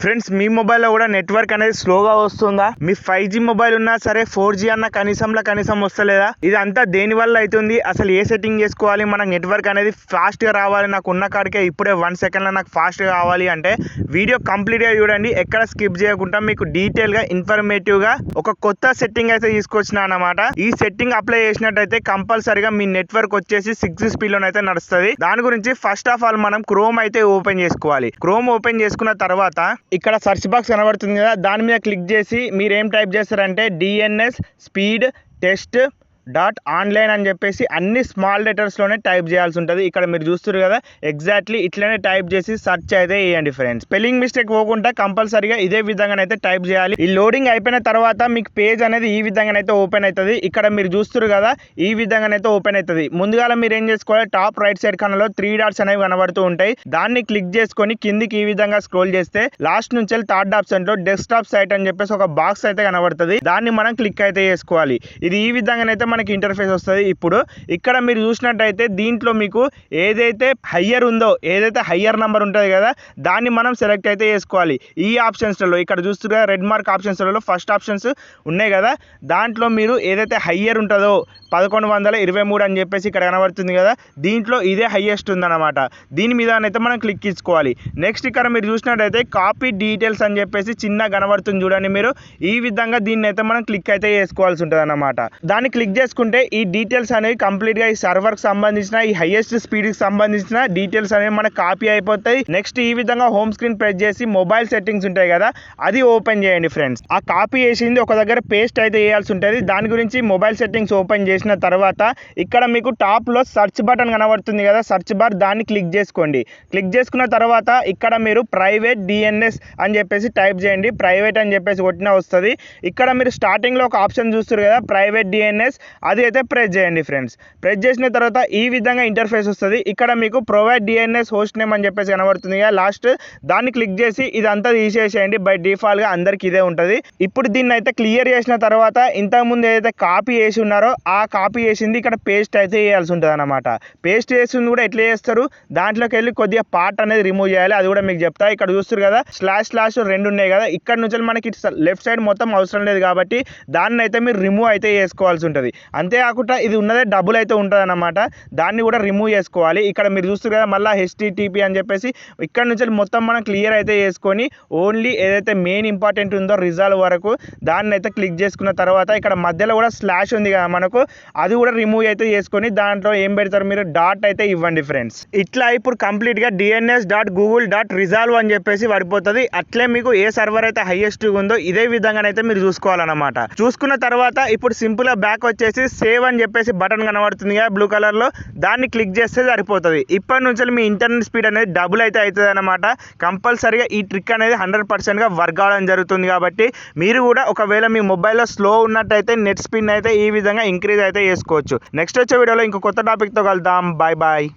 Friends, మీ మొబైల్లో కూడా network అనేది స్లోగా వస్తుందా? మీ 5G మొబైల్ ఉన్నా సరే 4G అన్న కనీసం వస్తలేదా? ఇదంతా దేని వల్ల అవుతుంది? అసలు ఏ సెట్టింగ్ చేసుకోవాలి? మనకు నెట్వర్క్ అనేది ఫాస్ట్గా రావాలి, నాకు ఉన్న కాడికే ఇప్పుడే 1 సెకండ్లో నాకు ఫాస్ట్గా కావాలి అంటే వీడియో కంప్లీట్గా చూడండి, ఎక్కడ స్కిప్ చేయకుండా మీకు డీటెయిల్గా ఇన్ఫర్మేటివ్గా ఒక కొత్త సెట్టింగ్ అయితే తీసుకొచ్చిన అన్నమాట. ఈ సెట్టింగ్ అప్లై చేసినట్టయితే కంపల్సరీగా మీ నెట్వర్క్ వచ్చేసి 6G స్పీడ్లో అయితే నడుస్తుంది. దాని గురించి ఫస్ట్ ఆఫ్ ఆల్ మనం క్రోమ్ అయితే ఓపెన్ చేసుకోవాలి. క్రోమ్ ఓపెన్ చేసుకున్న తర్వాత ఇక్కడ సెర్చ్ బాక్స్ కనబడుతుంది కదా, దాని మీద క్లిక్ చేసి మీరు ఏం టైప్ చేస్తారంటే DNS స్పీడ్ టెస్ట్ .online అని చెప్పేసి అన్ని స్మాల్ లెటర్స్లోనే టైప్ చేయాల్సి ఉంటుంది. ఇక్కడ మీరు చూస్తారు కదా, ఎగ్జాక్ట్లీ ఇట్లనే టైప్ చేసి సెర్చ్ అయితే వేయండి ఫ్రెండ్స్. స్పెల్లింగ్ మిస్టేక్ పోకుండా కంపల్సరీగా ఇదే విధంగానైతే టైప్ చేయాలి. ఈ లోడింగ్ అయిపోయిన తర్వాత మీకు పేజ్ అనేది ఈ విధంగానైతే ఓపెన్ అవుతుంది. ఇక్కడ మీరు చూస్తారు కదా, ఈ విధంగానైతే ఓపెన్ అవుతుంది. ముందుగా మీరు ఏం చేసుకోవాలి, టాప్ రైట్ సైడ్ కనలో 3 డాట్స్ అనేవి కనబడుతూ ఉంటాయి. దాన్ని క్లిక్ చేసుకొని కిందికి ఈ విధంగా స్క్రోల్ చేస్తే లాస్ట్ నుంచి థర్డ్ ఆప్షన్ లో డెస్క్టాప్ సైట్ అని చెప్పేసి ఒక బాక్స్ అయితే కనబడుతుంది. దాన్ని మనం క్లిక్ అయితే చేసుకోవాలి. ఇది ఈ విధంగానైతే మనకి ఇంటర్ఫేస్ వస్తుంది. ఇప్పుడు ఇక్కడ మీరు చూసినట్టయితే దీంట్లో మీకు ఏదైతే హయ్యర్ ఉందో, ఏదైతే హయ్యర్ నెంబర్ ఉంటుంది కదా, దాన్ని మనం సెలెక్ట్ అయితే చేసుకోవాలి. ఈ ఆప్షన్స్లలో ఇక్కడ చూస్తున్నా రెడ్ మార్క్ ఆప్షన్స్లలో ఫస్ట్ ఆప్షన్స్ ఉన్నాయి కదా, దాంట్లో మీరు ఏదైతే హయ్యర్ ఉంటుందో 1123 అని చెప్పేసి ఇక్కడ కనబడుతుంది కదా, దీంట్లో ఇదే హైయెస్ట్ ఉందన్నమాట. దీని మీద అయితే మనం క్లిక్ ఇచ్చుకోవాలి. నెక్స్ట్ ఇక్కడ మీరు చూసినట్టయితే కాపీ డీటెయిల్స్ అని చెప్పేసి చిన్న కనబడుతుంది చూడండి. మీరు ఈ విధంగా దీన్ని అయితే మనం క్లిక్ అయితే చేసుకోవాల్సి ఉంటుంది అన్నమాట. దాన్ని క్లిక్ చేసుకుంటే ఈ డీటెయిల్స్ అనేవి కంప్లీట్గా ఈ సర్వర్కి సంబంధించిన ఈ హైయెస్ట్ స్పీడ్కి సంబంధించిన డీటెయిల్స్ అనేవి మనకు కాపీ అయిపోతాయి. నెక్స్ట్ ఈ విధంగా హోమ్ స్క్రీన్ ప్రెస్ చేసి మొబైల్ సెట్టింగ్స్ ఉంటాయి కదా, అది ఓపెన్ చేయండి ఫ్రెండ్స్. ఆ కాపీ చేసింది ఒక దగ్గర పేస్ట్ అయితే చేయాల్సి ఉంటుంది. దాని గురించి మొబైల్ సెట్టింగ్స్ ఓపెన్ చేసిన తర్వాత ఇక్కడ మీకు టాప్ లో సర్చ్ బటన్ కనబడుతుంది కదా, సర్చ్ బార్, దాన్ని క్లిక్ చేసుకోండి. క్లిక్ చేసుకున్న తర్వాత ఇక్కడ మీరు ప్రైవేట్ DNS అని చెప్పేసి టైప్ చేయండి. ప్రైవేట్ అని చెప్పేసి కొట్టినా వస్తుంది. ఇక్కడ మీరు స్టార్టింగ్ లో ఒక ఆప్షన్ చూస్తారు కదా, ప్రైవేట్ DNS, అది అయితే ప్రెస్ చేయండి ఫ్రెండ్స్. ప్రెస్ చేసిన తర్వాత ఈ విధంగా ఇంటర్ఫేస్ వస్తుంది. ఇక్కడ మీకు ప్రొవైడ్ DNS హోస్ట్ నేమ్ అని చెప్పేసి కనబడుతుంది కదా లాస్ట్, దాన్ని క్లిక్ చేసి ఇదంతా తీసేసేయండి. బై డిఫాల్ట్ గా అందరికి ఇదే ఉంటుంది. ఇప్పుడు దీన్ని అయితే క్లియర్ చేసిన తర్వాత ఇంతకుముందు ఏదైతే కాపీ చేసి ఉన్నారో ఆ కాపీ చేసింది ఇక్కడ పేస్ట్ అయితే చేయాల్సి ఉంటుంది అన్నమాట. పేస్ట్ చేసింది కూడా ఎట్లా చేస్తారు, దాంట్లోకి వెళ్ళి కొద్దిగా పార్ట్ అనేది రిమూవ్ చేయాలి, అది కూడా మీకు చెప్తా. ఇక్కడ చూస్తారు కదా, స్లాష్ 2 ఉన్నాయి కదా, ఇక్కడ నుంచి మనకి లెఫ్ట్ సైడ్ మొత్తం అవసరం లేదు కాబట్టి దాన్ని అయితే మీరు రిమూవ్ అయితే చేసుకోవాల్సి ఉంటుంది. అంతేకాకుండా ఇది ఉన్నదే డబుల్ అయితే ఉంటుంది అన్నమాట, దాన్ని కూడా రిమూవ్ చేసుకోవాలి. ఇక్కడ మీరు చూస్తారు కదా, మళ్ళీ HTTP అని చెప్పేసి ఇక్కడ నుంచి మొత్తం మనం క్లియర్ అయితే చేసుకొని ఓన్లీ ఏదైతే మెయిన్ ఇంపార్టెంట్ ఉందో రిజాల్వ్ వరకు దాన్ని అయితే క్లిక్ చేసుకున్న తర్వాత ఇక్కడ మధ్యలో కూడా స్లాష్ ఉంది కదా మనకు, అది కూడా రిమూవ్ అయితే చేసుకొని దాంట్లో ఏం పెడతారు మీరు, డాట్ అయితే ఇవ్వండి ఫ్రెండ్స్. ఇట్లా ఇప్పుడు కంప్లీట్ గా DNS.google.resolve అని చెప్పేసి పడిపోతుంది. అట్లే మీకు ఏ సర్వర్ అయితే హైయెస్ట్ ఉందో ఇదే విధంగానైతే మీరు చూసుకోవాలన్నమాట. చూసుకున్న తర్వాత ఇప్పుడు సింపుల్ గా బ్యాక్ వచ్చేసి సేవ్ అని చెప్పేసి బటన్ కనబడుతుంది కదా బ్లూ కలర్ లో, దాన్ని క్లిక్ చేస్తే సరిపోతుంది. ఇప్పటి నుంచి మీ ఇంటర్నెట్ స్పీడ్ అనేది డబుల్ అయితే అవుతుంది అన్నమాట. కంపల్సరీగా ఈ ట్రిక్ అనేది 100% గా వర్క్ అవడం జరుగుతుంది. కాబట్టి మీరు కూడా ఒకవేళ మీ మొబైల్లో స్లో ఉన్నట్టయితే నెట్ స్పీడ్ అయితే ఈ విధంగా ఇంక్రీజ్ అయితే చేసుకోవచ్చు. నెక్స్ట్ వచ్చే వీడియోలో ఇంకో కొత్త టాపిక్తో కలుద్దాం. Bye bye.